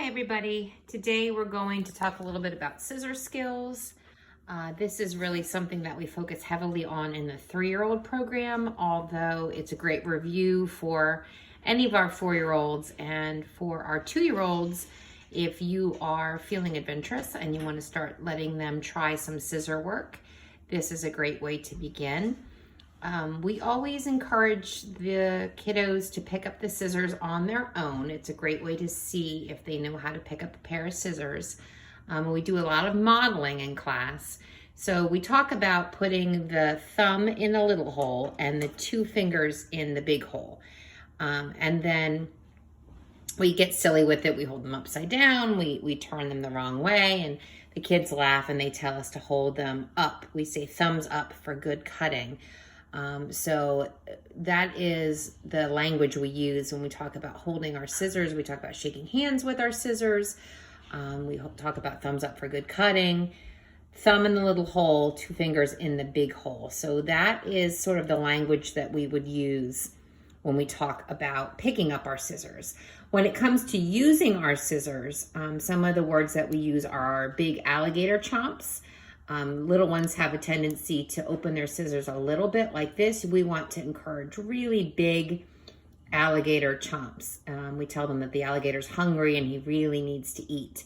Hi everybody. Today we're going to talk a little bit about scissor skills. This is really something that we focus heavily on in the 3-year-old program, although it's a great review for any of our 4-year-olds and for our 2-year-olds. If you are feeling adventurous and you want to start letting them try some scissor work, this is a great way to begin. We always encourage the kiddos to pick up the scissors on their own. It's a great way to see if they know how to pick up a pair of scissors. We do a lot of modeling in class. So we talk about putting the thumb in the little hole and the 2 fingers in the big hole. And then we get silly with it. We hold them upside down. We turn them the wrong way. And the kids laugh and they tell us to hold them up. We say thumbs up for good cutting. So that is the language we use when we talk about holding our scissors. We talk about shaking hands with our scissors. We talk about thumbs up for good cutting, thumb in the little hole, 2 fingers in the big hole. So that is sort of the language that we would use when we talk about picking up our scissors. When it comes to using our scissors, some of the words that we use are big alligator chomps. Little ones have a tendency to open their scissors a little bit like this. We want to encourage really big alligator chomps. We tell them that the alligator's hungry and he really needs to eat.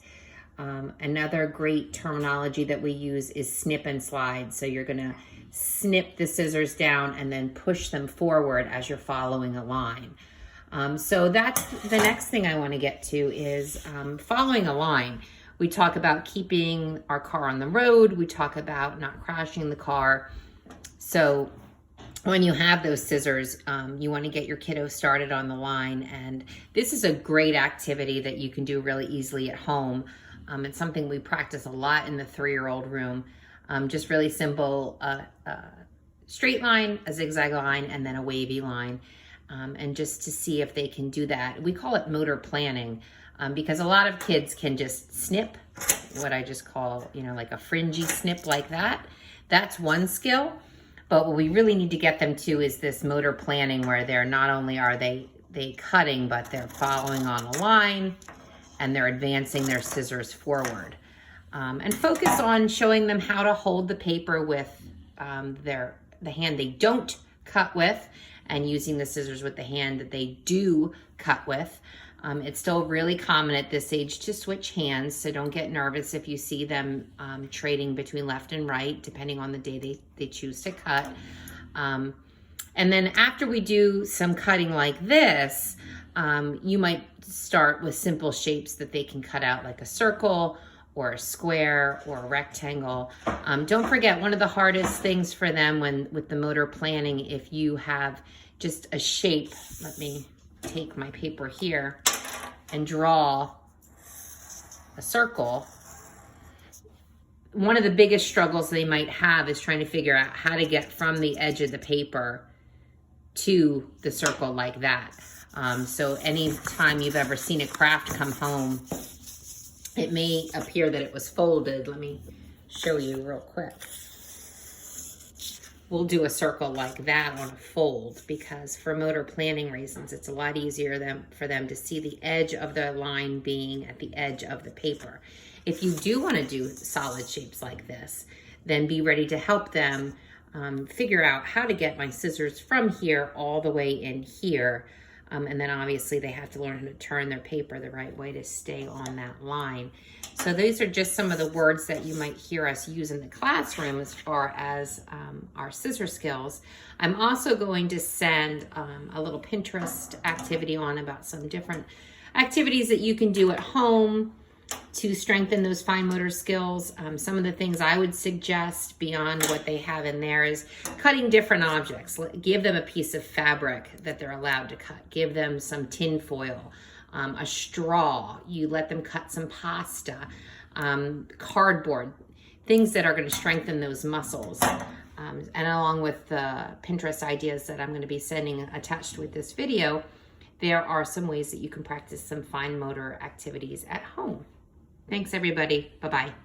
Another great terminology that we use is snip and slide. So you're gonna snip the scissors down and then push them forward as you're following a line. So that's the next thing I wanna get to is following a line. We talk about keeping our car on the road. We talk about not crashing the car. So when you have those scissors, you want to get your kiddo started on the line. And this is a great activity that you can do really easily at home. It's something we practice a lot in the 3-year-old room. Just really simple, straight line, a zigzag line, and then a wavy line. And just to see if they can do that. We call it motor planning. Because a lot of kids can just snip, what I just call, like a fringy snip like that. That's one skill. But what we really need to get them to is this motor planning where they're not only are they cutting, but they're following on a line and they're advancing their scissors forward. And focus on showing them how to hold the paper with the hand they don't cut with and using the scissors with the hand that they do cut with. It's still really common at this age to switch hands, so don't get nervous if you see them trading between left and right, depending on the day they choose to cut. And then after we do some cutting like this, you might start with simple shapes that they can cut out, like a circle or a square or a rectangle. Don't forget, one of the hardest things for them with the motor planning, if you have just a shape, let me take my paper here and draw a circle. One of the biggest struggles they might have is trying to figure out how to get from the edge of the paper to the circle like that. So anytime you've ever seen a craft come home, it may appear that it was folded. Let me show you real quick. We'll do a circle like that on a fold because for motor planning reasons, it's a lot easier for them to see the edge of the line being at the edge of the paper. If you do want to do solid shapes like this, then be ready to help them figure out how to get my scissors from here all the way in here. And then obviously they have to learn how to turn their paper the right way to stay on that line. So these are just some of the words that you might hear us use in the classroom as far as our scissor skills. I'm also going to send a little Pinterest activity on about some different activities that you can do at home to strengthen those fine motor skills. Some of the things I would suggest beyond what they have in there is cutting different objects. Give them a piece of fabric that they're allowed to cut. Give them some tin foil, a straw. You let them cut some pasta, cardboard, things that are going to strengthen those muscles. And along with the Pinterest ideas that I'm going to be sending attached with this video, there are some ways that you can practice some fine motor activities at home. Thanks, everybody. Bye-bye.